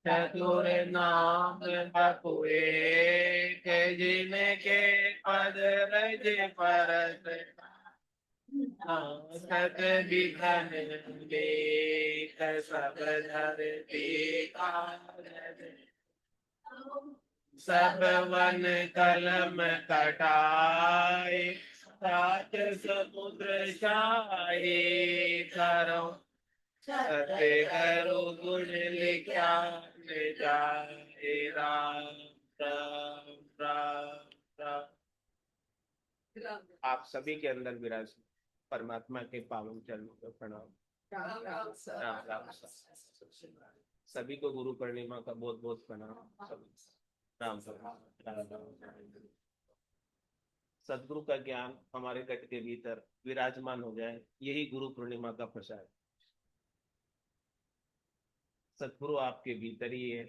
चतुर नाम बपुए के जिनके पद रज परत सत विघन लेख सब धरती कारज सब वन कलम कटाए सात समुद्र छाए करो सत्य करो गुण लिखा जाए राम राम राम राम। आप सभी के अंदर विराज परमात्मा के पावन चरणों पर प्रणाम। राम राम राम राम। सभी को गुरु पूर्णिमा का बहुत बहुत प्रणाम। राम राम। सदगुरु का ज्ञान हमारे घट के भीतर विराजमान हो जाए, यही गुरु पूर्णिमा का प्रसाद। सदगुरु आपके भीतर ही है,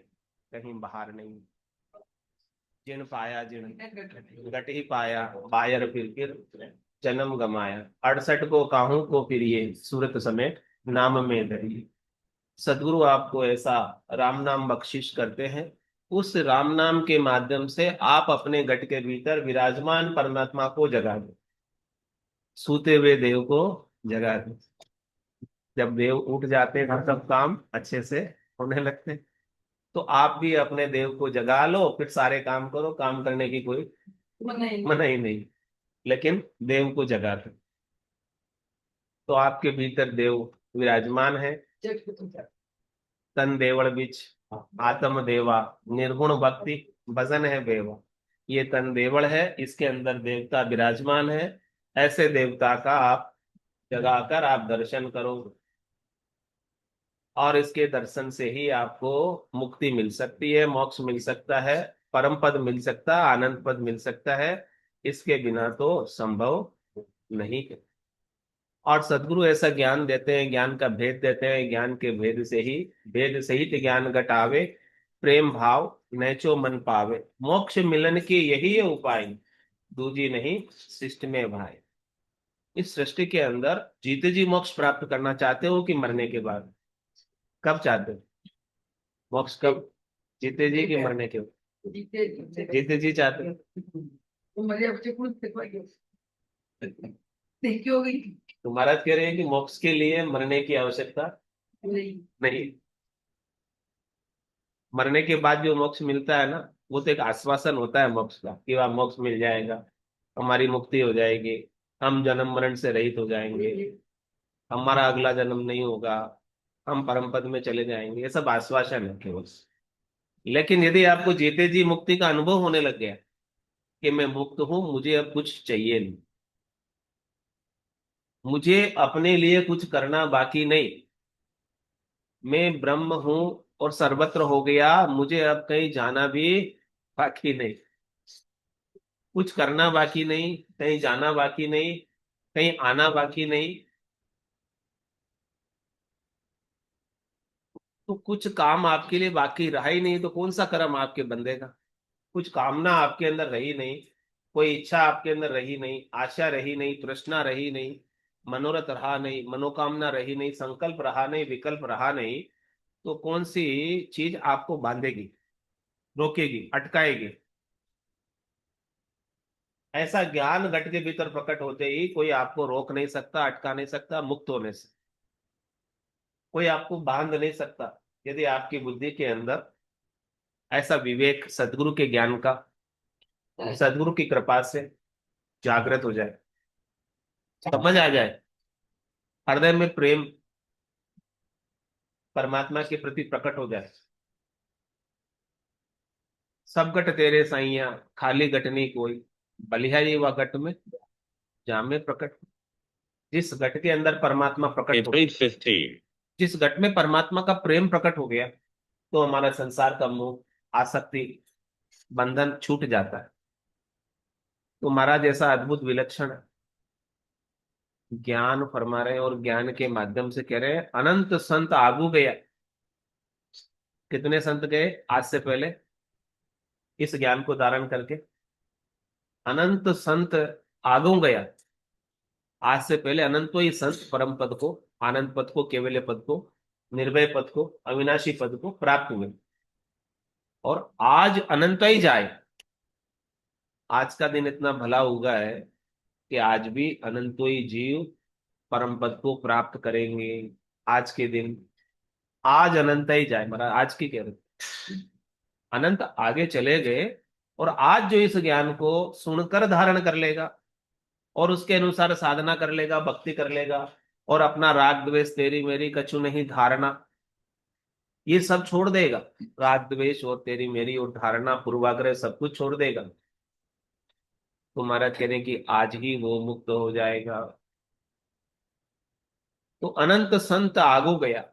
कहीं बाहर नहीं। जिन पाया जिन घट ही पाया, बायर फिर जन्म गमाया। 68 को काहू को फिर ये सूरत समेत नाम में धरिए। सदगुरु आपको ऐसा राम नाम बख्शिश करते हैं, उस राम नाम के माध्यम से आप अपने घट के भीतर विराजमान परमात्मा को जगा दो, सूते हुए देव को जगा दो। जब देव उठ जाते हैं सब काम अच्छे से होने लगते हैं। तो आप भी अपने देव को जगा लो, फिर सारे काम करो, काम करने की कोई मना ही नहीं, लेकिन देव को जगा दो। तो आपके भीतर देव विराजमान है। तन देवल बिच आत्म देवा, निर्गुण भक्ति भजन है बेवा। ये तन देवल है, इसके अंदर देवता विराजमान है। ऐसे देवता का आप जगाकर आप दर्शन करो, और इसके दर्शन से ही आपको मुक्ति मिल सकती है, मोक्ष मिल सकता है, परम पद मिल सकता है, आनंद पद मिल सकता है। इसके बिना तो संभव नहीं है। और सदगुरु ऐसा ज्ञान देते हैं, ज्ञान का भेद देते हैं। ज्ञान के भेद से ही, भेद सहित ज्ञान घटावे, प्रेम भाव नैचो मन पावे। मोक्ष मिलन की यही है उपाय, दूजी नहीं सृष्टि में भाई। इस सृष्टि के अंदर जीते जी मोक्ष प्राप्त करना चाहते हो कि मरने के बाद? कब चाहते हो मोक्ष? कब? जीते जी कि मरने के बाद? जीते जी चाहते हो। तो महाराज कह रहे हैं कि मोक्ष के लिए मरने की आवश्यकता नहीं। मरने के बाद जो मोक्ष मिलता है ना, वो तो एक आश्वासन होता है मोक्ष का, कि वह मोक्ष मिल जाएगा, हमारी मुक्ति हो जाएगी, हम जन्म मरण से रहित हो जाएंगे, हमारा अगला जन्म नहीं होगा, हम परम पद में चले जाएंगे। ये सब आश्वासन है केवल। लेकिन यदि आपको जीते जी मुक्ति का अनुभव होने लग गया कि मैं मुक्त हूं, मुझे अब कुछ चाहिए नहीं, मुझे अपने लिए कुछ करना बाकी नहीं, मैं ब्रह्म हूं और सर्वत्र हो गया, मुझे अब कहीं जाना भी बाकी नहीं, कुछ करना बाकी नहीं, कहीं जाना बाकी नहीं, कहीं आना बाकी नहीं। तो कुछ काम आपके लिए बाकी रहा ही नहीं, तो कौन सा कर्म आपके बंदे का? कुछ कामना आपके अंदर रही नहीं, कोई इच्छा आपके अंदर रही नहीं, आशा रही नहीं, तृष्णा रही नहीं, मनोरथ रहा नहीं, मनोकामना रही नहीं, संकल्प रहा नहीं, विकल्प रहा नहीं। तो कौन सी चीज आपको बांधेगी, रोकेगी, अटकाएगी? ऐसा ज्ञान घट के भीतर प्रकट होते ही कोई आपको रोक नहीं सकता, अटका नहीं सकता मुक्त होने से। कोई आपको बांध नहीं सकता, यदि आपकी बुद्धि के अंदर ऐसा विवेक सदगुरु के ज्ञान का, सदगुरु की कृपा से जागृत हो जाए, समझ आ जाए, हृदय में प्रेम परमात्मा के प्रति प्रकट हो जाए। सब घट तेरे साइया, खाली घट नहीं कोई, बलिहारी व घट में जामे प्रकट। जिस घट के अंदर परमात्मा प्रकट हो, जिस घट में परमात्मा का प्रेम प्रकट हो गया, तो हमारा संसार का मोह, आसक्ति, बंधन छूट जाता है। तो महाराज ऐसा अद्भुत विलक्षण ज्ञान फरमा रहे हैं, और ज्ञान के माध्यम से कह रहे हैं अनंत संत आगू गया। कितने संत गए आज से पहले इस ज्ञान को धारण करके? अनंत संत आगू गया। आज से पहले अनंत ही संत परम पद को आनंद पद को, केवल्य पद को, निर्भय पद को, अविनाशी पद को प्राप्त हुए। और आज अनंत ही जाए। आज का दिन इतना भला हुआ है कि आज भी अनंतोई जीव परम पद को प्राप्त करेंगे। आज के दिन, आज अनंत ही जाए, महाराज आज की कह रहे, अनंत आगे चले गए। और आज जो इस ज्ञान को सुनकर धारण कर लेगा और उसके अनुसार साधना कर लेगा, भक्ति कर लेगा, और अपना राग द्वेष तेरी मेरी कछु नहीं धारणा, ये सब छोड़ देगा। राग द्वेष और तेरी मेरी और धारणा पूर्वाग्रह सब कुछ छोड़ देगा, तो महाराज कह रहे हैं कि आज ही वो मुक्त हो जाएगा। तो अनंत संत आगो गया।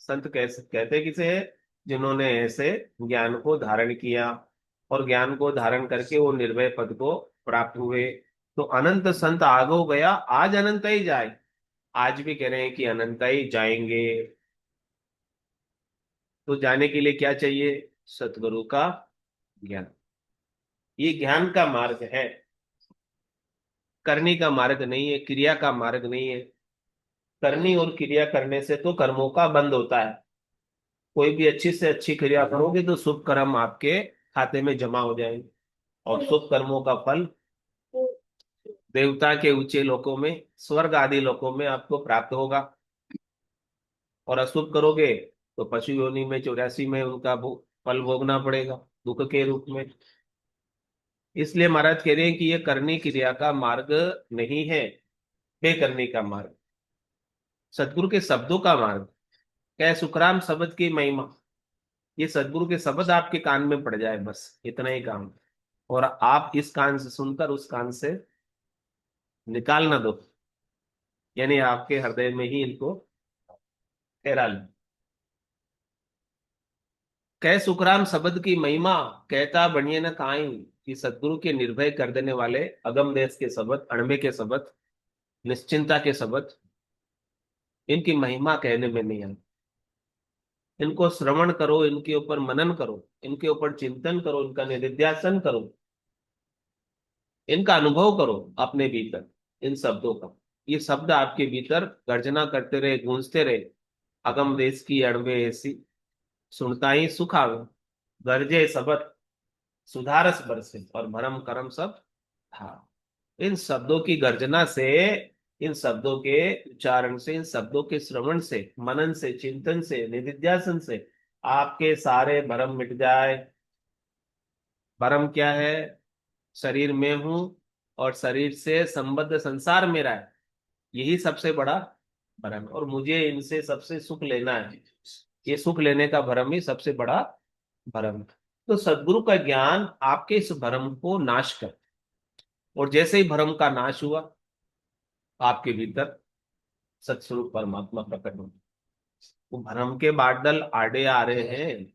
संत कैसे कहते किसे है? जिन्होंने ऐसे ज्ञान को धारण किया और ज्ञान को धारण करके वो निर्भय पद को प्राप्त हुए। तो अनंत संत आगो गया, आज अनंत ही जाए। आज भी कह रहे हैं कि अनंत ही जाएंगे। तो जाने के लिए क्या चाहिए? सतगुरु का ज्ञान। ये ज्ञान का मार्ग है, करने का मार्ग नहीं है, क्रिया का मार्ग नहीं है। करनी और क्रिया करने से तो कर्मों का बंद होता है। कोई भी अच्छी से अच्छी क्रिया करोगे तो शुभ कर्म आपके खाते में जमा हो जाएंगे, और शुभ कर्मों का फल देवता के ऊंचे लोकों में, स्वर्ग आदि लोकों में आपको प्राप्त होगा। और अशुभ करोगे तो पशु योनि में 84 में उनका फल भोगना पड़ेगा, दुख के रूप में। इसलिए महाराज कह रहे हैं कि ये करनी क्रिया का मार्ग नहीं है, बेकरने का मार्ग, सदगुरु के शब्दों का मार्ग। क्या है? सुखराम शब्द की महिमा। ये सदगुरु के शब्द आपके कान में पड़ जाए, बस इतना ही काम। और आप इस कान से सुनकर उस कान से निकाल ना दो, यानी आपके हृदय में ही इनको ठहरा लो। कह सुखराम शब्द की महिमा, कहता बनिए न काई। कि सदगुरु के निर्भय कर देने वाले अगम देश के शब्द, अणबे के शब्द, निश्चिंता के शब्द, इनकी महिमा कहने में नहीं आती। इनको श्रवण करो, इनके ऊपर मनन करो, इनके ऊपर चिंतन करो, इनका निधिध्यासन करो, इनका अनुभव करो अपने भीतर, इन शब्दों का। ये शब्द आपके भीतर गर्जना करते रहे, गूंजते रहे। अगम देश की अणबे ऐसी, सुनता ही सुख आवे। गरजे सबत, सुधारस बरसे, और भरम करम सब था। इन शब्दों की गर्जना से, इन शब्दों के उच्चारण से, इन शब्दों के श्रवण से, मनन से, चिंतन से, निधिध्यासन से आपके सारे भरम मिट जाए। भरम क्या है? शरीर में हूं और शरीर से संबद्ध संसार मेरा है, यही सबसे बड़ा भरम है। और मुझे इनसे सबसे सुख लेना है, ये सुख लेने का भरम ही सबसे बड़ा भरम है। तो सदगुरु का ज्ञान आपके इस भरम को नाश कर, और जैसे ही भरम का नाश हुआ, आपके भीतर सत्स्वरूप परमात्मा प्रकट हो। वो भ्रम के बादल आड़े आ रहे हैं,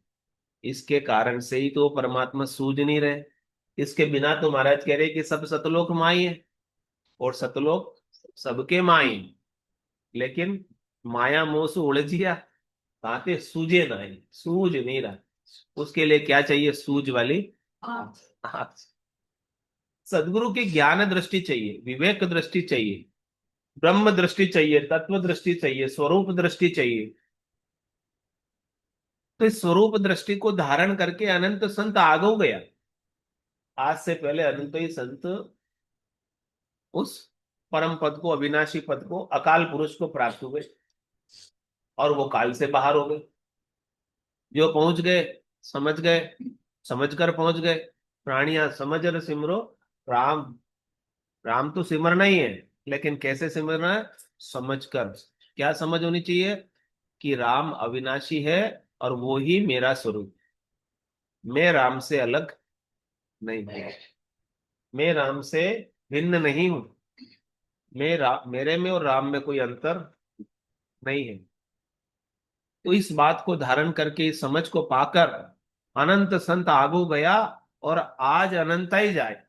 इसके कारण से ही तो परमात्मा सूझ नहीं रहे। इसके बिना तो महाराज कह रहे कि सब सतलोक माई है, और सतलोक सबके माई। लेकिन माया मोह से उलझिया, बातें सूझे नहीं, सूझ नहीं रहा। उसके लिए क्या चाहिए? सूझ वाली आँख। सदगुरु की ज्ञान दृष्टि चाहिए, विवेक दृष्टि चाहिए, ब्रह्म दृष्टि चाहिए, तत्व दृष्टि चाहिए, स्वरूप दृष्टि चाहिए। तो इस स्वरूप दृष्टि को धारण करके अनंत संत आगो गया। आज से पहले अनंत ही संत उस परम पद को, अविनाशी पद को, अकाल पुरुष को प्राप्त हुए, और वो काल से बाहर हो गए। जो पहुंच गए, समझ गए, समझकर पहुंच गए। प्राणिया समझ और सिमरो राम। राम तो सिमरना ही है, लेकिन कैसे सिमरना है? समझकर। क्या समझ होनी चाहिए? कि राम अविनाशी है और वो ही मेरा स्वरूप। मैं राम से अलग नहीं हूं, मैं राम से भिन्न नहीं हूं। मेरे में और राम में कोई अंतर नहीं है। तो इस बात को धारण करके, इस समझ को पाकर अनंत संत आगो गया, और आज अनंत ही जाए।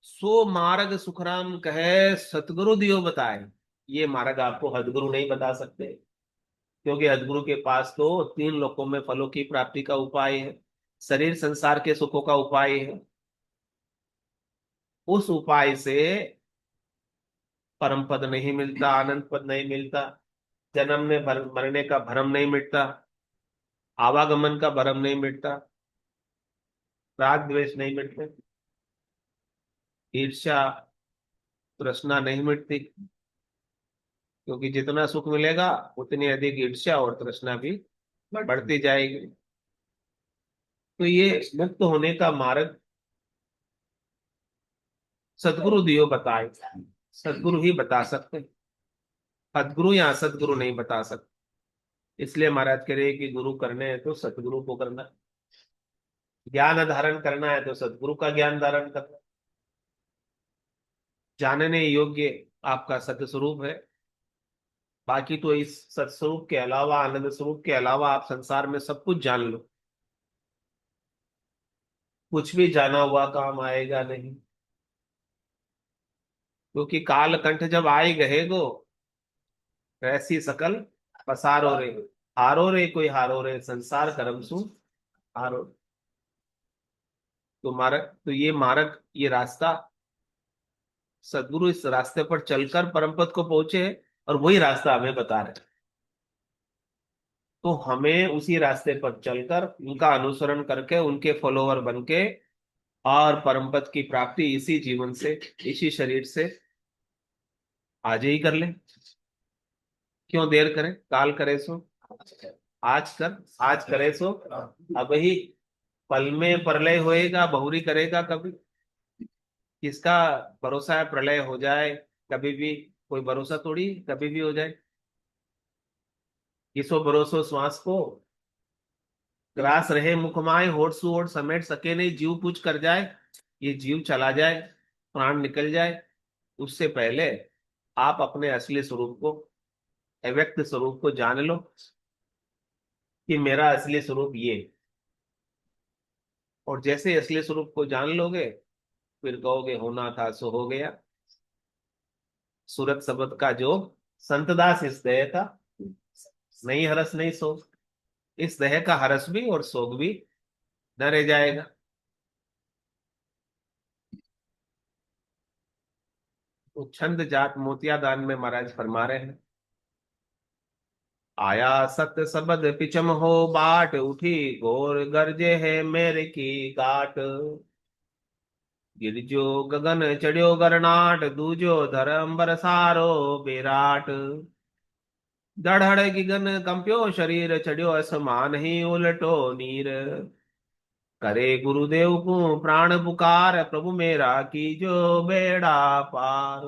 सो मार्ग सुखराम कहे, सतगुरु दियो बताए। ये मार्ग आपको हदगुरु नहीं बता सकते, क्योंकि हदगुरु के पास तो 3 लोकों में फलों की प्राप्ति का उपाय है, शरीर संसार के सुखों का उपाय है। उस उपाय से परम पद नहीं मिलता, आनंद पद नहीं मिलता, जन्म में मरने का भरम नहीं मिटता, आवागमन का भरम नहीं मिटता, राग द्वेष नहीं मिटते, ईर्ष्या तृष्णा नहीं मिटती, क्योंकि जितना सुख मिलेगा उतनी अधिक ईर्ष्या और तृष्णा भी बढ़ती जाएगी। तो ये मुक्त होने का मार्ग सदगुरु दियो बताए, सदगुरु ही बता सकते हैं, सदगुरु या सदगुरु नहीं बता सकते। इसलिए महाराज कह रहे हैं कि गुरु करने हैं तो सदगुरु को करना, ज्ञान धारण करना है तो सदगुरु का ज्ञान धारण करना। जानने योग्य आपका सत्य स्वरूप है, बाकी तो इस सत्स्वरूप के अलावा, आनंद स्वरूप के अलावा आप संसार में सब कुछ जान लो, कुछ भी जाना हुआ काम आएगा नहीं। क्योंकि काल कंठ जब आए गए गो, ऐसी सकल पसारो रे, हारो रे कोई हारो रे, संसार करम सु हारो। तो मार्ग, तो ये मार्ग, ये रास्ता, सदगुरु इस रास्ते पर चलकर परम पद को पहुंचे हैं, और वही रास्ता हमें बता रहे हैं। तो हमें उसी रास्ते पर चलकर उनका अनुसरण करके उनके फॉलोवर बन के और परम पद की प्राप्ति इसी जीवन से, इसी शरीर से आज ही कर ले। क्यों देर करें, काल करे सो आज कर, आज करे सो अब ही। पल में प्रलय होएगा, बहुरी करेगा कभी। किसका भरोसा है प्रलय हो जाए कभी भी? कोई भरोसा थोड़ी, कभी भी हो जाए। किसो भरोसो श्वास को, ग्रास रहे मुखमाय, होठ सु होठ समेट सके नहीं, जीव कुछ कर जाए, ये जीव चला जाए, प्राण निकल जाए, उससे पहले आप अपने असली स्वरूप को, अव्यक्त स्वरूप को जान लो कि मेरा असली स्वरूप ये। और जैसे असली स्वरूप को जान लोगे, फिर कहोगे होना था सो हो गया। सूरत शब्द का जो संतदास इस देह का नहीं हरस नहीं शोक, इस देह का हरस भी और शोक भी न रह जाएगा। तो छंद जात मोतिया दान में महाराज फरमा रहे हैं, आया सत्य सबद पिचम हो बाट, उठी घोर गरजे है मेरे की गाट। गिरजो गगन चढ़ियो गरनाट, दूजो धर्म बरसारो बेराट। दढ़ड़ गिगन कंप्यो शरीर, चढ़ियो असमान ही उलटो नीर। करे गुरुदेव को प्राण पुकार, प्रभु मेरा कीजो बेड़ा पार।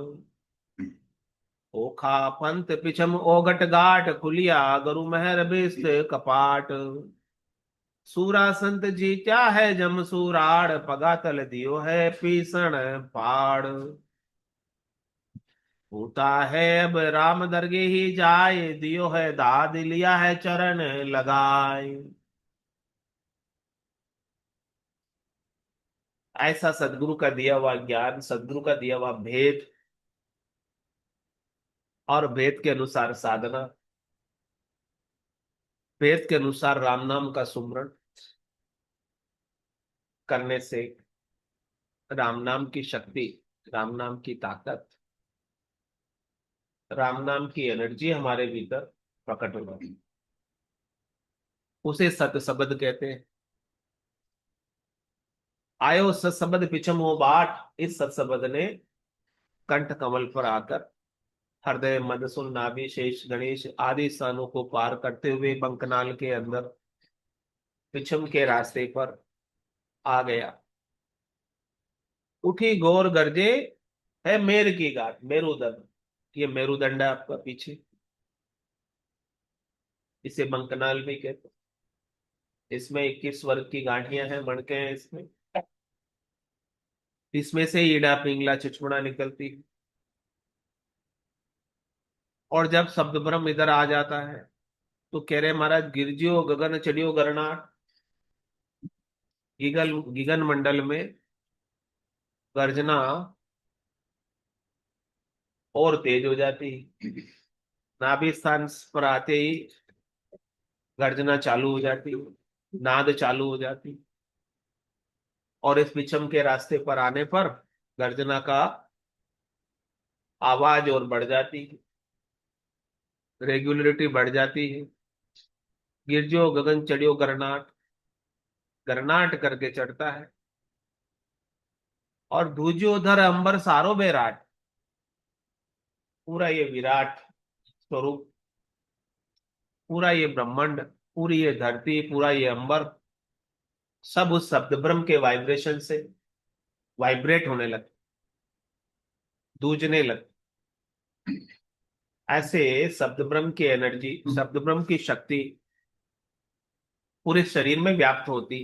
ओखा पंत पिछम ओगट गाट, खुलिया गुरु मेहर बिस्त कपाट। सूरा संत जी क्या है जम सूराड़, पगा तल दियो है पीसण पाड़। होता है अब राम दरगे ही जाए, दियो है दाद लिया है चरण लगाए। ऐसा सदगुरु का दिया हुआ ज्ञान, सदगुरु का दिया हुआ भेद, और भेद के अनुसार साधना, वेद के अनुसार राम नाम का सुमरण करने से राम नाम की शक्ति, राम नाम की ताकत, राम नाम की एनर्जी हमारे भीतर प्रकट होगी। उसे सत शब्द कहते हैं। आयो सत शब्द पिछम हो बाट, इस सत शब्द ने कंठ कमल पर आकर हृदय मदसुन नाभि शेष गणेश आदि स्थानों को पार करते हुए बंकनाल के अंदर पिछम के रास्ते पर आ गया। उठी गौर गर्जे है मेर की गाट, मेरुदंड, ये मेरुदंड है आपका पीछे, इसे बंकनाल भी कहते हैं। इसमें 21 वर्ग की गांठियां हैं, मणके हैं इसमें। इसमें से ईड़ा पिंगला चुचमुड़ा निकलती है। और जब शब्द ब्रह्म इधर आ जाता है तो कह रहे महाराज, गिरजियो गगन चढ़ियो गरनाट। गिगन मंडल में गर्जना और तेज हो जाती है। नाभि स्थान पर आते ही गर्जना चालू हो जाती है, नाद चालू हो जाती है। और इस पिछम के रास्ते पर आने पर गर्जना का आवाज और बढ़ जाती है, रेगुलरिटी बढ़ जाती है। गिरजो गगन चढ़ियो गरनाट, गरनाट करके चढ़ता है। और दूजो धर अंबर सारो बेराट, पूरा ये विराट स्वरूप, पूरा ये ब्रह्मांड, पूरी ये धरती, पूरा ये अंबर, सब उस शब्द ब्रह्म के वाइब्रेशन से वाइब्रेट होने लगते, दूजने लगते। ऐसे शब्द ब्रह्म की एनर्जी, शब्द ब्रह्म की शक्ति पूरे शरीर में व्याप्त होती,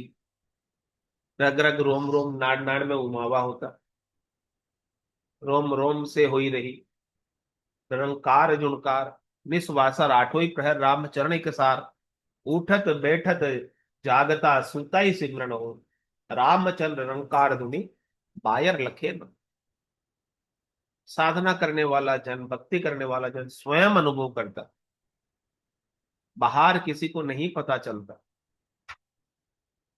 रग रग रोम रोम नाड़ नाड़ में उमावा होता, रोम रोम से हुई रही निरंकार जुणकार, निस्वासर आठों ही प्रहर राम चरण के सार, उठत बैठत जागता सुता ही सिमरन हो, रामचंद्र निरंकार धुनि बायर लखे न। साधना करने वाला जन, भक्ति करने वाला जन स्वयं अनुभव करता, बाहर किसी को नहीं पता चलता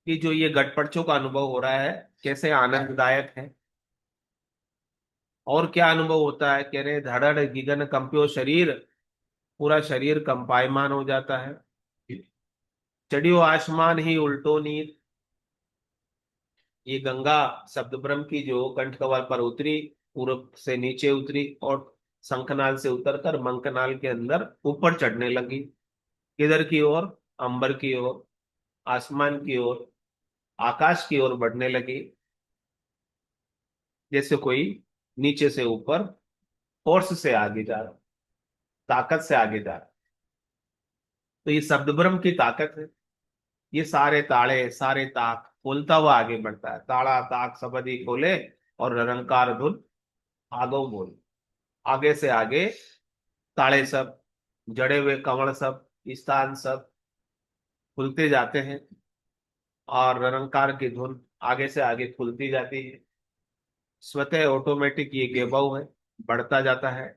कि जो ये गठपड़चों का अनुभव हो रहा है कैसे आनंददायक है। और क्या अनुभव होता है, कह रहे धड़ड़ गिगन कंप्यो शरीर, पूरा शरीर कंपायमान हो जाता है। चढ़ियो आसमान ही उल्टो नीर, ये गंगा शब्द ब्रह्म की जो कंठ कमल पर उतरी, पूर्व से नीचे उतरी और शंखनाल से उतरकर मंकनाल के अंदर ऊपर चढ़ने लगी। किधर की ओर? अंबर की ओर, आसमान की ओर, आकाश की ओर बढ़ने लगी, जैसे कोई नीचे से ऊपर फोर्स से आगे जा रहा, ताकत से आगे जा रहा। तो ये शब्द ब्रह्म की ताकत है। ये सारे ताले, सारे ताक खोलता हुआ आगे बढ़ता है, ताड़ा ताक सबदी खोले और निरंकार धुन आगो बोल। आगे से आगे ताले सब, जड़े हुए कवड़ सब, स्थान सब खुलते जाते हैं और निरंकार की धुन आगे से आगे खुलती जाती है। स्वतः ऑटोमेटिक ये गेबव है, बढ़ता जाता है।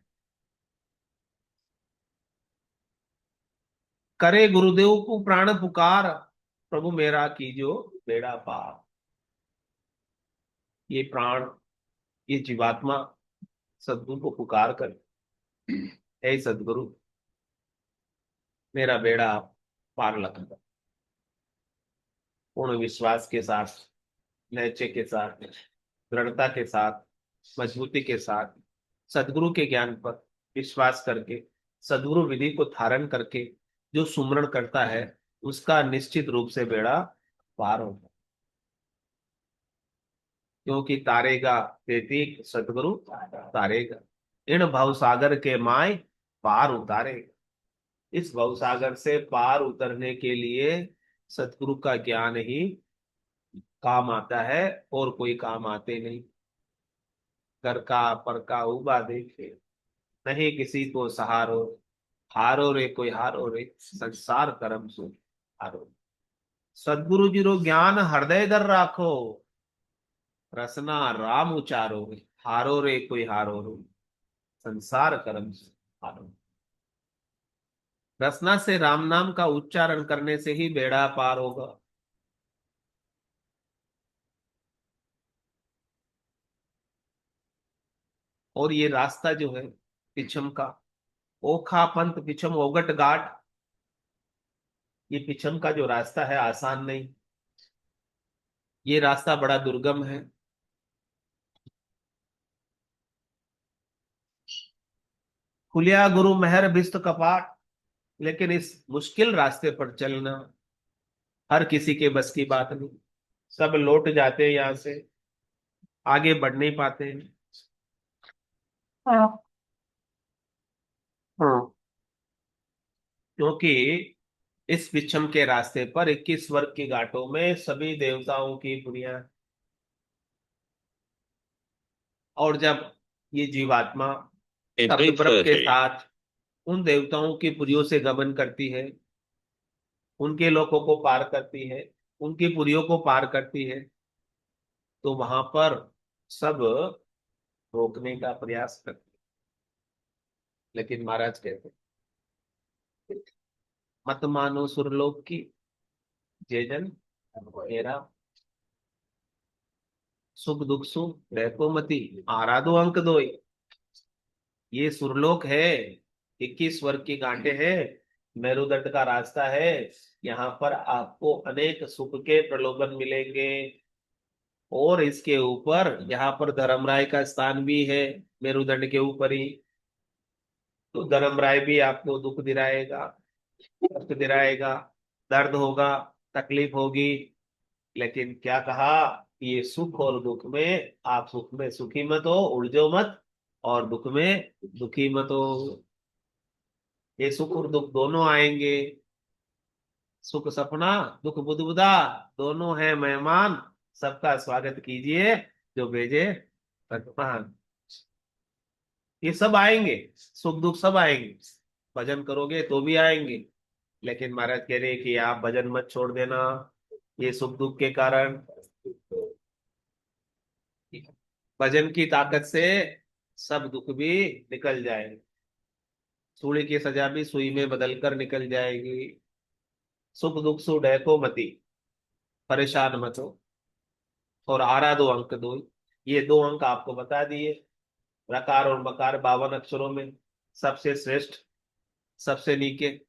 करे गुरुदेव को प्राण पुकार, प्रभु मेरा कीजो बेड़ा पार। ये प्राण, ये जीवात्मा सदगुरु को पुकार कर, हे सदगुरु मेरा बेड़ा आप पार लगा। पूर्ण विश्वास के साथ, नैचे के साथ, दृढ़ता के साथ, मजबूती के साथ, सदगुरु के ज्ञान पर विश्वास करके, सदगुरु विधि को धारण करके जो सुमरण करता है उसका निश्चित रूप से बेड़ा पार होगा। क्योंकि तारेगा तेतीक सदगुरु तारेगा, इन भवसागर के माय पार उतारेगा। इस भवसागर से पार उतरने के लिए सदगुरु का ज्ञान ही काम आता है, और कोई काम आते नहीं। घर का पर का उबा देखे, नहीं किसी को सहारो, हारो रे कोई हारो रे, संसार कर्म सो हारो। सदगुरु जी रो ज्ञान हृदय दर राखो, रसना राम उचारो, हारो रे कोई हारो रे, संसार कर्म सो हारो। रसना से राम नाम का उच्चारण करने से ही बेड़ा पार होगा। और ये रास्ता जो है पिछम का, ओखा पंथ पिछम ओगट घाट, ये पिछम का जो रास्ता है आसान नहीं, ये रास्ता बड़ा दुर्गम है। खुलिया गुरु मेहर भिस्त कपाट, लेकिन इस मुश्किल रास्ते पर चलना हर किसी के बस की बात नहीं। सब लौट जाते हैं यहाँ से, आगे बढ़ नहीं पाते हैं। हाँ। हाँ। क्योंकि इस विषम के रास्ते पर 21 वर्ग की घाटों में सभी देवताओं की पुरियां, और जब ये जीवात्मा शब्द ब्रह्म के साथ उन देवताओं की पुरियों से गमन करती है, उनके लोकों को पार करती है, उनकी पुरियों को पार करती है, तो वहां पर सब रोकने का प्रयास करते हैं। लेकिन महाराज कहते हैं, मत मानो सुरलोक की, जे जन मेरा, सुख दुख सुख रहको मति, आराधो अंक दोई। ये सुरलोक है, 21 वर्ग की गांठें हैं, मेरुदंड का रास्ता है। यहाँ पर आपको अनेक सुख के प्रलोभन मिलेंगे। और इसके ऊपर यहाँ पर धर्मराय का स्थान भी है, मेरुदंड के ऊपर ही। तो धर्मराय भी आपको दुख दिलाएगा, कष्ट दिलाएगा, दर्द होगा, तकलीफ होगी। लेकिन क्या कहा, ये सुख और दुख में आप सुख में सुखी मत हो, उलझो मत, और दुख में दुखी मत हो। ये सुख और दुख दोनों आएंगे। सुख सपना, दुख बुदबुदा, दोनों है मेहमान, सबका स्वागत कीजिए जो भेजे भगवान। ये सब आएंगे, सुख दुख सब आएंगे। भजन करोगे तो भी आएंगे। लेकिन महाराज कह रहे हैं कि आप भजन मत छोड़ देना, ये सुख दुख के कारण। भजन की ताकत से सब दुख भी निकल जाएंगे। सूली की सजा भी सुई में बदल कर निकल जाएगी। सुख दुख सु डहको मती, परेशान मत हो। और आरा दो अंक दो, ये दो अंक आपको बता दिए। रकार और मकार 52 अक्षरों में सबसे श्रेष्ठ, सबसे नीचे,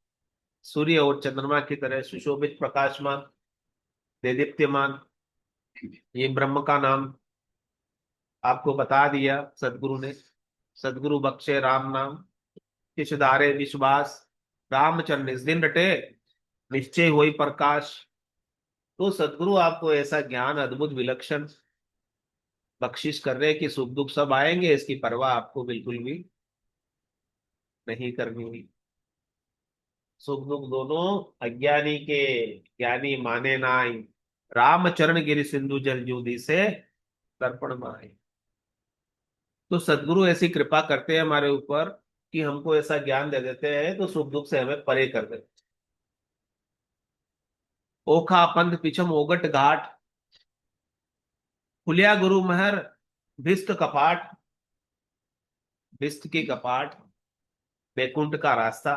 सूर्य और चंद्रमा की तरह सुशोभित, प्रकाशमान, देदीप्यमान, ये ब्रह्म का नाम आपको बता दिया सदगुरु ने। सदगुरु बख्शे राम नाम, किस धारे विश्वास, रामचंद्र इस दिन रटे, निश्चय हुई प्रकाश। तो सदगुरु आपको ऐसा ज्ञान अद्भुत विलक्षण बख्शिश कर रहे हैं कि सुख दुख सब आएंगे, इसकी परवाह आपको बिल्कुल भी नहीं करनी। सुख दुख दोनों अज्ञानी के, ज्ञानी माने नाई, रामचरण गिरि सिंधु जल जूदी से तर्पण माई। तो सदगुरु ऐसी कृपा करते हैं हमारे ऊपर कि हमको ऐसा ज्ञान दे देते हैं, तो सुख दुख से हमें परे कर देते। ओखा पंथ पिछम ओगट घाट, खुलिया गुरु महर, भिस्त कपाट, भिस्त की कपाट, बैकुंठ का रास्ता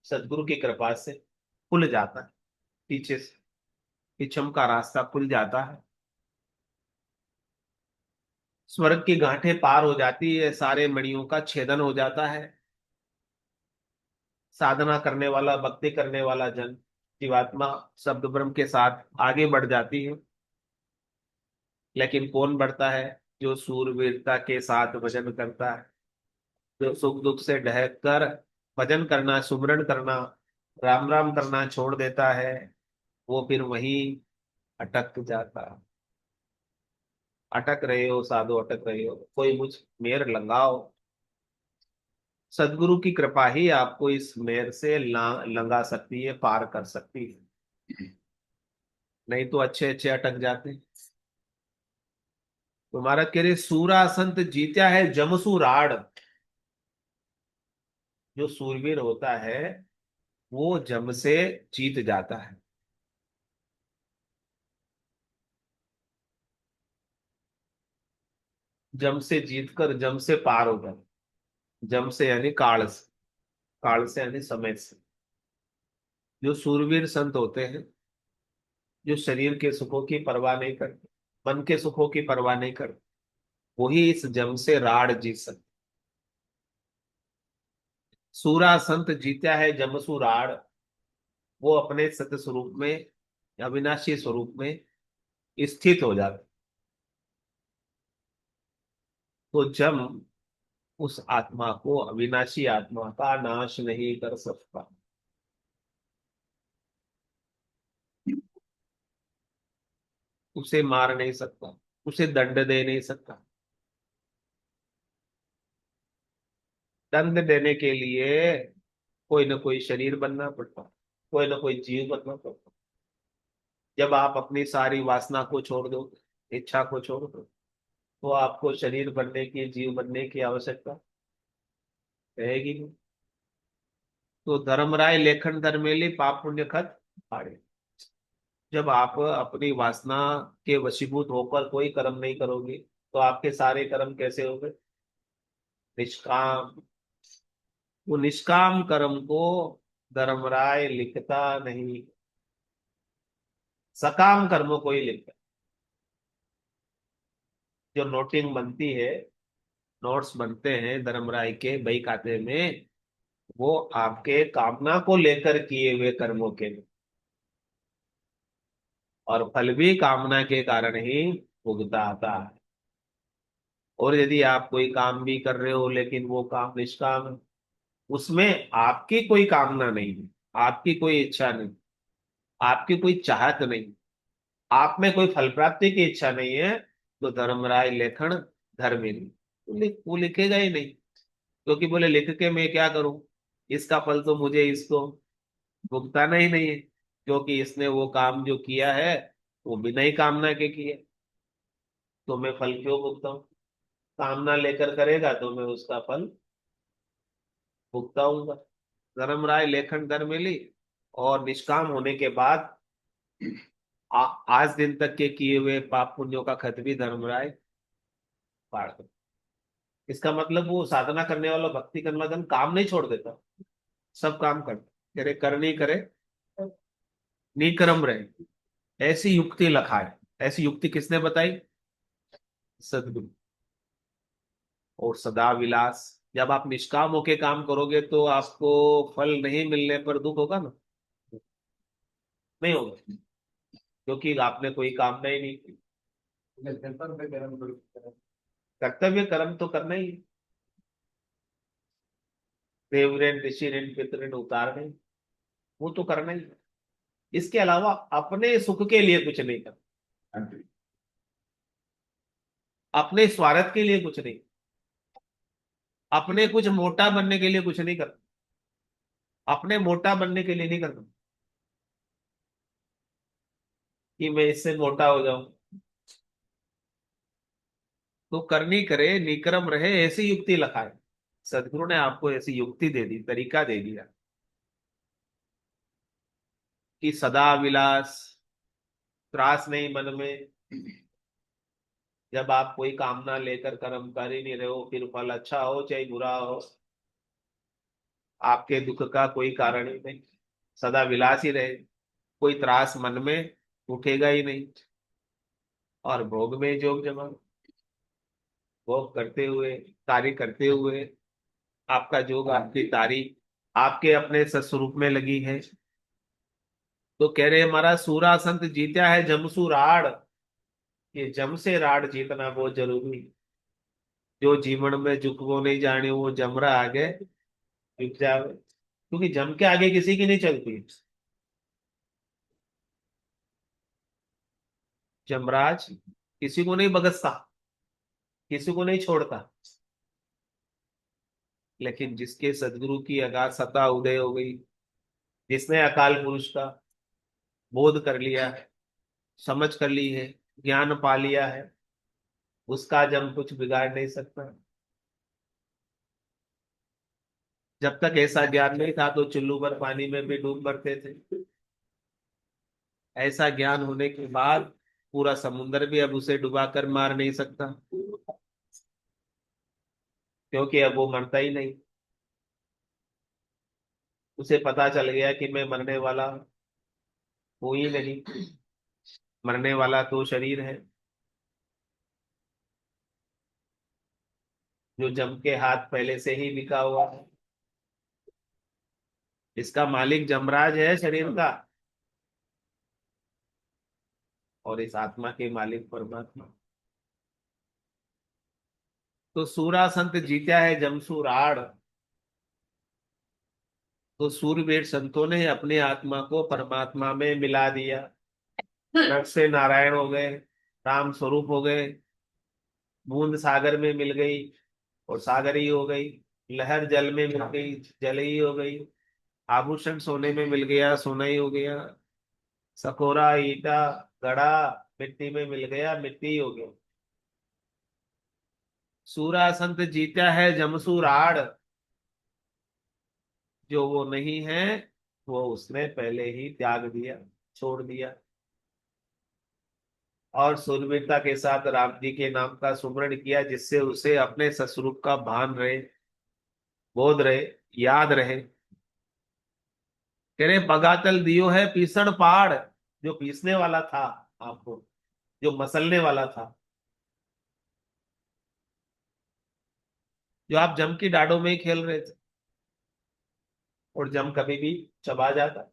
सदगुरु की कृपा से खुल जाता है। पीछे से पिछम का रास्ता खुल जाता है। स्वर्ग की गांठें पार हो जाती है, सारे मणियों का छेदन हो जाता है। साधना करने वाला, भक्ति करने वाला जन, जीवात्मा शब्द ब्रह्म के साथ आगे बढ़ जाती है। लेकिन कौन बढ़ता है? जो सूरवीरता के साथ भजन करता है, जो सुख दुख से ढहक कर भजन करना, सुमरण करना, राम राम करना छोड़ देता है, वो फिर वहीं अटक जाता है। अटक रहे हो साधु, अटक रहे हो, कोई मुझ मेर लगाओ। सदगुरु की कृपा ही आपको इस मेर से लंगा सकती है, पार कर सकती है। नहीं तो अच्छे अच्छे अटक जाते हैं। तुम्हारा कह रहे सूरा संत जीत्या है जमसू राड। जो सूरवीर होता है वो जम से जीत जाता है। जम से जीत कर जम से पार हो जाता। जम से यानी काल से, काल से यानी समय से। जो सूरवीर संत होते हैं, जो शरीर के सुखों की परवाह नहीं करते, मन के सुखों की परवाह नहीं करते, वही इस जम से राड जीत सकते। सूरा संत जीता है जमसु राड। वो अपने सत्य स्वरूप में, अविनाशी स्वरूप में स्थित हो जाते। तो जम उस आत्मा को, अविनाशी आत्मा का नाश नहीं कर सकता। उसे मार नहीं सकता, उसे दंड दे नहीं सकता। दंड देने के लिए कोई ना कोई शरीर बनना पड़ता, कोई ना कोई जीव बनना पड़ता। जब आप अपनी सारी वासना को छोड़ दो, इच्छा को छोड़ दो, तो आपको शरीर बनने की, जीव बनने की आवश्यकता रहेगी नहीं। तो धर्मराय लेखन धर्मेली पाप पुण्य खत फाड़े। जब आप अपनी वासना के वशीभूत होकर कोई कर्म नहीं करोगे, तो आपके सारे कर्म कैसे होंगे? निष्काम। वो निष्काम कर्म को धर्मराय लिखता नहीं, सकाम कर्मों को ही लिखता। जो नोटिंग बनती है नोट्स बनते हैं धर्मराय के बही खाते में, वो आपके कामना को लेकर किए हुए कर्मों के, और फल भी कामना के कारण ही भुगता आता है। और यदि आप कोई काम भी कर रहे हो लेकिन वो काम निष्काम है, उसमें आपकी कोई कामना नहीं है, आपकी कोई इच्छा नहीं, आपकी कोई चाहत नहीं, आप में कोई फल प्राप्ति की इच्छा नहीं है, तो धर्मराय लेखन धर्मी नहीं, वो लिखेगा ही नहीं। क्योंकि बोले लिख के मैं क्या करूं, इसका फल तो मुझे इसको भुगताना ही नहीं है, क्योंकि इसने वो काम जो किया है वो बिना ही कामना के किए, तो मैं फल क्यों भुगताऊं। कामना लेकर करेगा तो मैं उसका फल भुगताऊंगा। धर्मराय लेखन धर्म मिली, और निष्काम होने के बाद आज दिन तक के किए हुए पाप पुण्यों का खत भी धर्मराय फाड़ दो। इसका मतलब वो साधना करने वाला, भक्ति करने वाला काम नहीं छोड़ देता, सब काम करता, करे कर नहीं करे निक्रम रहे, ऐसी युक्ति लखाए। ऐसी युक्ति किसने बताई? सदगुरु। और सदा विलास, जब आप निष्काम होके काम करोगे तो आपको फल नहीं मिलने पर दुख होगा ना? नहीं होगा, क्योंकि आपने कोई कामना ही नहीं की। कर्तव्य कर्म तो करना ही है। देव ऋण ऋषि ऋण पितृ ऋण उतारने, वो तो करना ही है। इसके अलावा अपने सुख के लिए कुछ नहीं करना, अपने स्वार्थ के लिए कुछ नहीं, अपने कुछ मोटा बनने के लिए कुछ नहीं करना, अपने मोटा बनने के लिए नहीं करना कि मैं इससे मोटा हो जाऊं। तो करनी करे निक्रम रहे, ऐसी युक्ति लखाए। सदगुरु ने आपको ऐसी युक्ति दे दी, तरीका दे दिया कि सदा विलास, त्रास नहीं मन में। जब आप कोई कामना लेकर कर्म कर ही नहीं रहे हो, फिर फल अच्छा हो चाहे बुरा हो, आपके दुख का कोई कारण ही नहीं, सदा विलास ही रहे, कोई त्रास मन में उठेगा ही नहीं। और भोग में जोग जमा, भोग करते हुए, कार्य करते हुए आपका जोग, आपकी तारीफ आपके अपने सस्वरूप में लगी है। तो कह रहे हमारा सूरा संत जीत्या है जमसू राड़, ये जम से राड़ जीतना बहुत जरूरी। जो जीवन में झुकवो नहीं जाने, वो जमरा आगे झुक जावे, क्योंकि जम के आगे किसी की नहीं चलती। जमराज किसी को नहीं बगसता, किसी को नहीं छोड़ता, लेकिन जिसके सदगुरु की अगाध सत्ता उदय हो गई, जिसने अकाल पुरुष का बोध कर लिया है, समझ कर ली है, ज्ञान पा लिया है, उसका जम कुछ बिगाड़ नहीं सकता। जब तक ऐसा ज्ञान नहीं था तो चुल्लू भर पानी में भी डूब मरते थे। ऐसा ज्ञान होने के बाद पूरा समुद्र भी अब उसे डुबा कर मार नहीं सकता, क्योंकि अब वो मरता ही नहीं। उसे पता चल गया कि मैं मरने वाला हूं ही नहीं, मरने वाला तो शरीर है, जो जम के हाथ पहले से ही बिका हुआ है। इसका मालिक जमराज है शरीर का, और इस आत्मा के मालिक परमात्मा। तो सूरा संत जीत्या है जमसूर आड़। तो सूरवीर संतों ने अपनी आत्मा को परमात्मा में मिला दिया, नर से नारायण हो गए, राम स्वरूप हो गए। बूंद सागर में मिल गई और सागर ही हो गई, लहर जल में मिल गई, जल ही हो गई, आभूषण सोने में मिल गया, सोना ही हो गया, सकोरा ईटा घड़ा मिट्टी में मिल गया, मिट्टी ही हो गया। सूरा संत जीता है जमसूर आड़, जो वो नहीं है वो उसने पहले ही त्याग दिया, छोड़ दिया। और सूरवीरता के साथ राम जी के नाम का सुमरण किया, जिससे उसे अपने सस्वरूप का भान रहे, बोध रहे, याद रहे। कह रहे बगातल दियो है पीसण पाड़, जो पीसने वाला था आपको, जो मसलने वाला था, जो आप जम की डाड़ों में ही खेल रहे थे, और जम कभी भी चबा जाता है,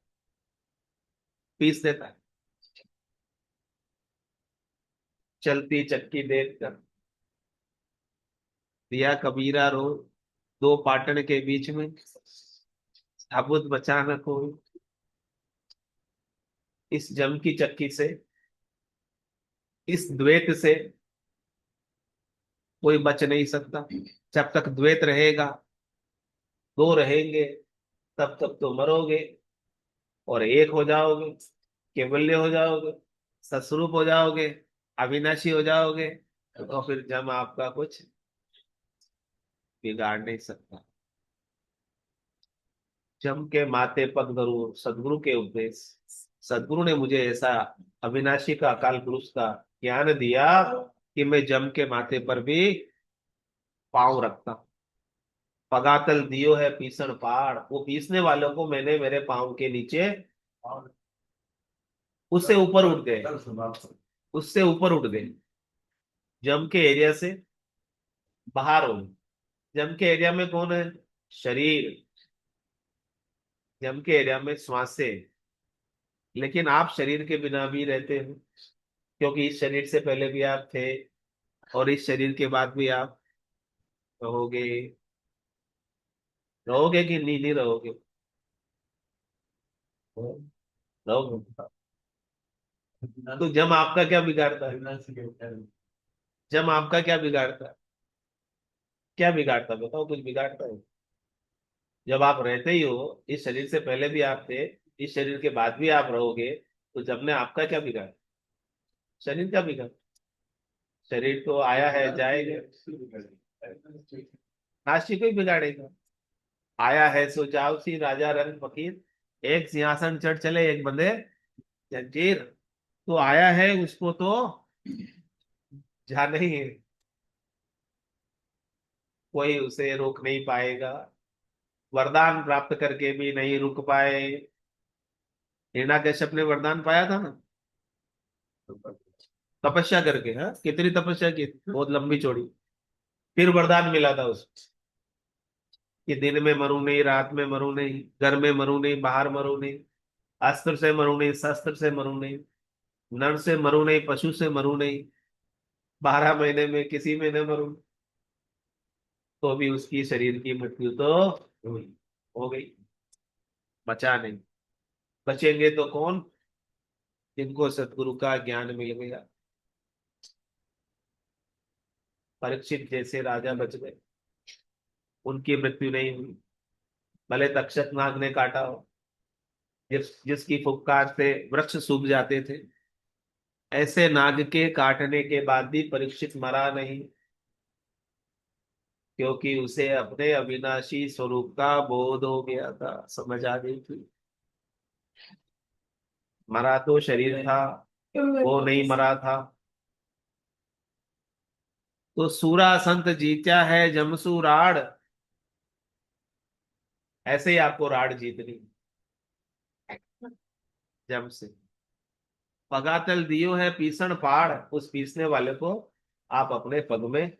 पीस देता है। चलती चक्की देख कर दिया कबीरा रो, दो पाटन के बीच में साबुत बचा न कोई। इस जम की चक्की से, इस द्वैत से कोई बच नहीं सकता। जब तक द्वैत रहेगा, दो रहेंगे, तब तक तो मरोगे, और एक हो जाओगे, केवल्य हो जाओगे, सस्वरूप हो जाओगे, अविनाशी हो जाओगे, तो फिर जम आपका कुछ बिगाड़ नहीं सकता। जम के माथे पग धरू, सदगुरु के उपदेश। सदगुरु ने मुझे ऐसा अविनाशी का, अकाल पुरुष का ज्ञान दिया कि मैं जम के माथे पर भी पांव रखता हूं। पगातल दियो है पीसण पहाड़, वो पीसने वालों को मैंने मेरे पांव के नीचे, उससे ऊपर उठ गए, उससे ऊपर उठ गए, जम के एरिया से बाहर हो गए। जम के एरिया में कौन है? शरीर। जम के एरिया में श्वासें। लेकिन आप शरीर के बिना भी रहते हो, क्योंकि इस शरीर से पहले भी आप थे, और इस शरीर के बाद भी आप रहोगे। रहोगे कि नहीं रहोगे? रहोगे। तो जम आपका क्या बिगाड़ता है? जम आपका क्या बिगाड़ता है? क्या बिगाड़ता है? बताओ, कुछ बिगाड़ता है? जब आप रहते ही हो, इस शरीर से पहले भी आप थे, इस शरीर के बाद भी आप रहोगे, तो जब ने आपका क्या बिगाड़ा? शरीर क्या बिगाड़ा? शरीर तो आया है, जाएगा। नास्तिक को ही बिगाड़ेगा। आया है सो जाओ सी राजा रंग फकीर, एक सिंहासन चढ़ चले एक बंदे जंजीर। तो आया है, उसको तो जाना ही है, कोई उसे रोक नहीं पाएगा। वरदान प्राप्त करके भी नहीं रुक पाए। हिरण्याकश्यप ने वरदान पाया था ना, तपस्या करके। हाँ, कितनी तपस्या की, बहुत लंबी चौड़ी। फिर वरदान मिला था उसको कि दिन में मरू नहीं, रात में मरू नहीं, घर में मरू नहीं, बाहर मरू नहीं, अस्त्र से मरू नहीं, शस्त्र से मरू नहीं, नर से मरू नहीं, पशु से मरू नहीं, 12 महीने में किसी में न मरू। तो भी उसकी शरीर की मृत्यु तो हुई, हो गई, बचा नहीं। बचेंगे तो कौन? जिनको सतगुरु का ज्ञान मिल गया। परीक्षित जैसे राजा बच गए, उनकी मृत्यु नहीं हुई, भले तक्षक नाग ने काटा हो, जिसकी फुफकार से वृक्ष सूख जाते थे, ऐसे नाग के काटने के बाद भी परीक्षित मरा नहीं, क्योंकि उसे अपने अविनाशी स्वरूप का बोध हो गया था, समझ आ गई थी। मरा तो शरीर था, वो नहीं मरा था। तो सूरा संत जीता है जमसू राड, ऐसे ही आपको राड जीतनी, जम से। पगातल दियो है पीसण पाड़, उस पीसने वाले को आप अपने पग में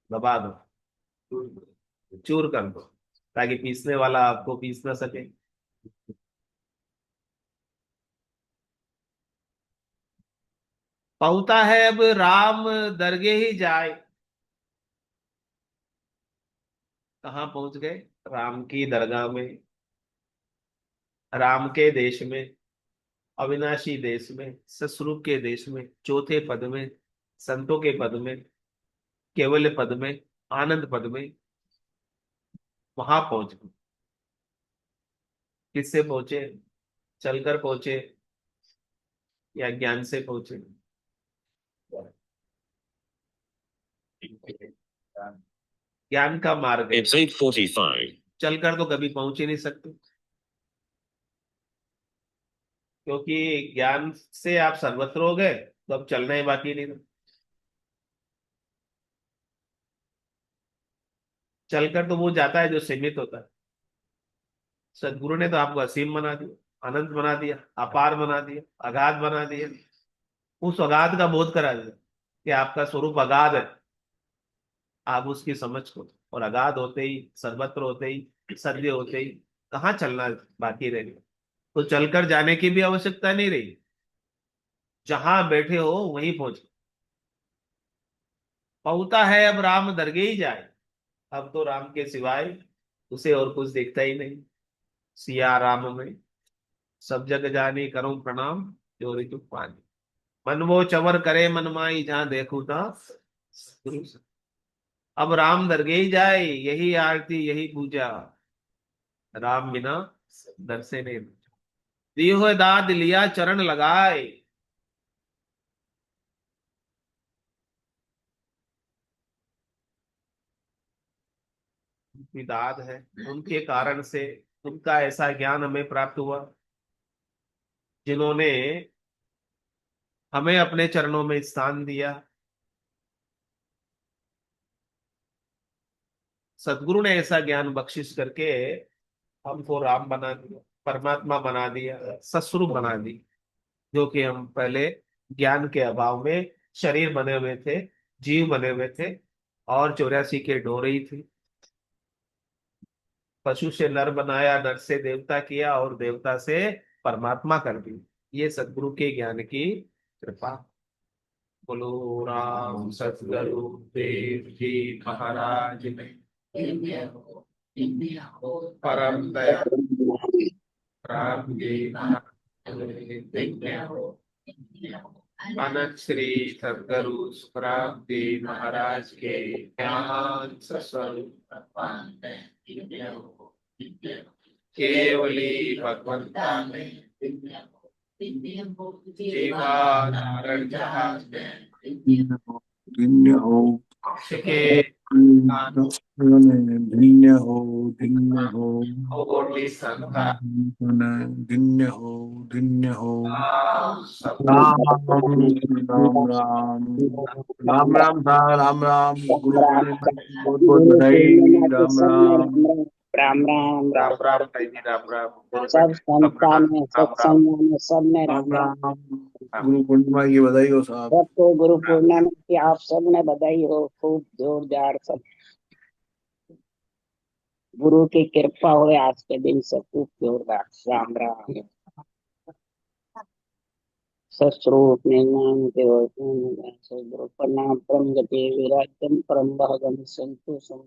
दबा दो, चूर कर दो, ताकि पीसने वाला आपको पीस ना सके। पहुता है अब राम दरगे ही जाए। कहाँ पहुंच गए? राम की दरगाह में, राम के देश में, अविनाशी देश में, ससुर के देश में, चौथे पद में, संतों के पद में, केवल पद में, आनंद पद में, वहां पहुंच गए। किससे पहुंचे? चलकर पहुंचे या ज्ञान से पहुंचे? ज्ञान का मार्ग है। It's 8:45. चलकर तो कभी पहुंच ही नहीं सकते, क्योंकि ज्ञान से आप सर्वत्र हो गए, तो अब चलना ही बाकी नहीं था। चलकर तो वो जाता है जो सीमित होता है। सदगुरु ने तो आपको असीम बना दिया, अनंत बना दिया, अपार बना दिया, अगाध बना दिया। उस अगाध का बोध करा दिया कि आपका स्वरूप अगाध है, आप उसकी समझ को, और अगाध होते ही, सर्वत्र होते ही, सद्य होते ही कहाँ चलना बाकी रह गया। तो चलकर जाने की भी आवश्यकता नहीं रही, जहां बैठे हो वहीं पहुंच। पहुंचा है अब राम दरगे ही जाए। अब तो राम के सिवाय उसे और कुछ दिखता ही नहीं। सिया राम में सब जग जानी करूं प्रणाम, जोरी चुप पानी। मन वो चवर करे मन माई, जहां देखूं ता गुरु से। अब राम दरगे ही जाए, यही आरती यही पूजा, राम बिना दर से नहीं। दियो दाद लिया चरण लगाए। उनकी दाद है, उनके कारण से, उनका ऐसा ज्ञान हमें प्राप्त हुआ, जिन्होंने हमें अपने चरणों में स्थान दिया। सदगुरु ने ऐसा ज्ञान बख्शिश करके हमको राम बना दिया, परमात्मा बना दिया, सस्वरूप बना दी। जो कि हम पहले ज्ञान के अभाव में शरीर बने हुए थे, जीव बने हुए थे, और 84 के डोरे ही थे। पशु से नर बनाया, नर से देवता किया, और देवता से परमात्मा कर दी। ये सदगुरु के ज्ञान की कृपा। बोलो राम सतगुरु देव जी महाराज ने परम दया राम जी अनंत श्री सदगुरु सुखराम जी महाराज के ज्ञान स्वरूप केवली भगवंता में जीवाधारण जहाज में धन्य हो के धन्य हो धन्य हो कोटि संता धन्य हो धन्य हो। सब राम राम राम राम राम था राम राम। गुरु पूर्णिमा की बहुत बहुत गुरु बधाई। पूर्णिमा के राम समय राम राम राम राम राम भाई जी, राम राम सब राम संस्था राम में राम राम सत्संग में सब में राम राम राम। राम। गुरु पूर्णिमा की बधाई हो साहब। सबको गुरु पूर्णिमा की आप सब ने बधाई हो, खूब जोरदार सब। गुरु की कृपा हो आज के दिन से खूब जोरदार। राम राम। सस्वरूप निर्माण के गुरु प्रणाम परम गति विराजम परम भागम संतोषम।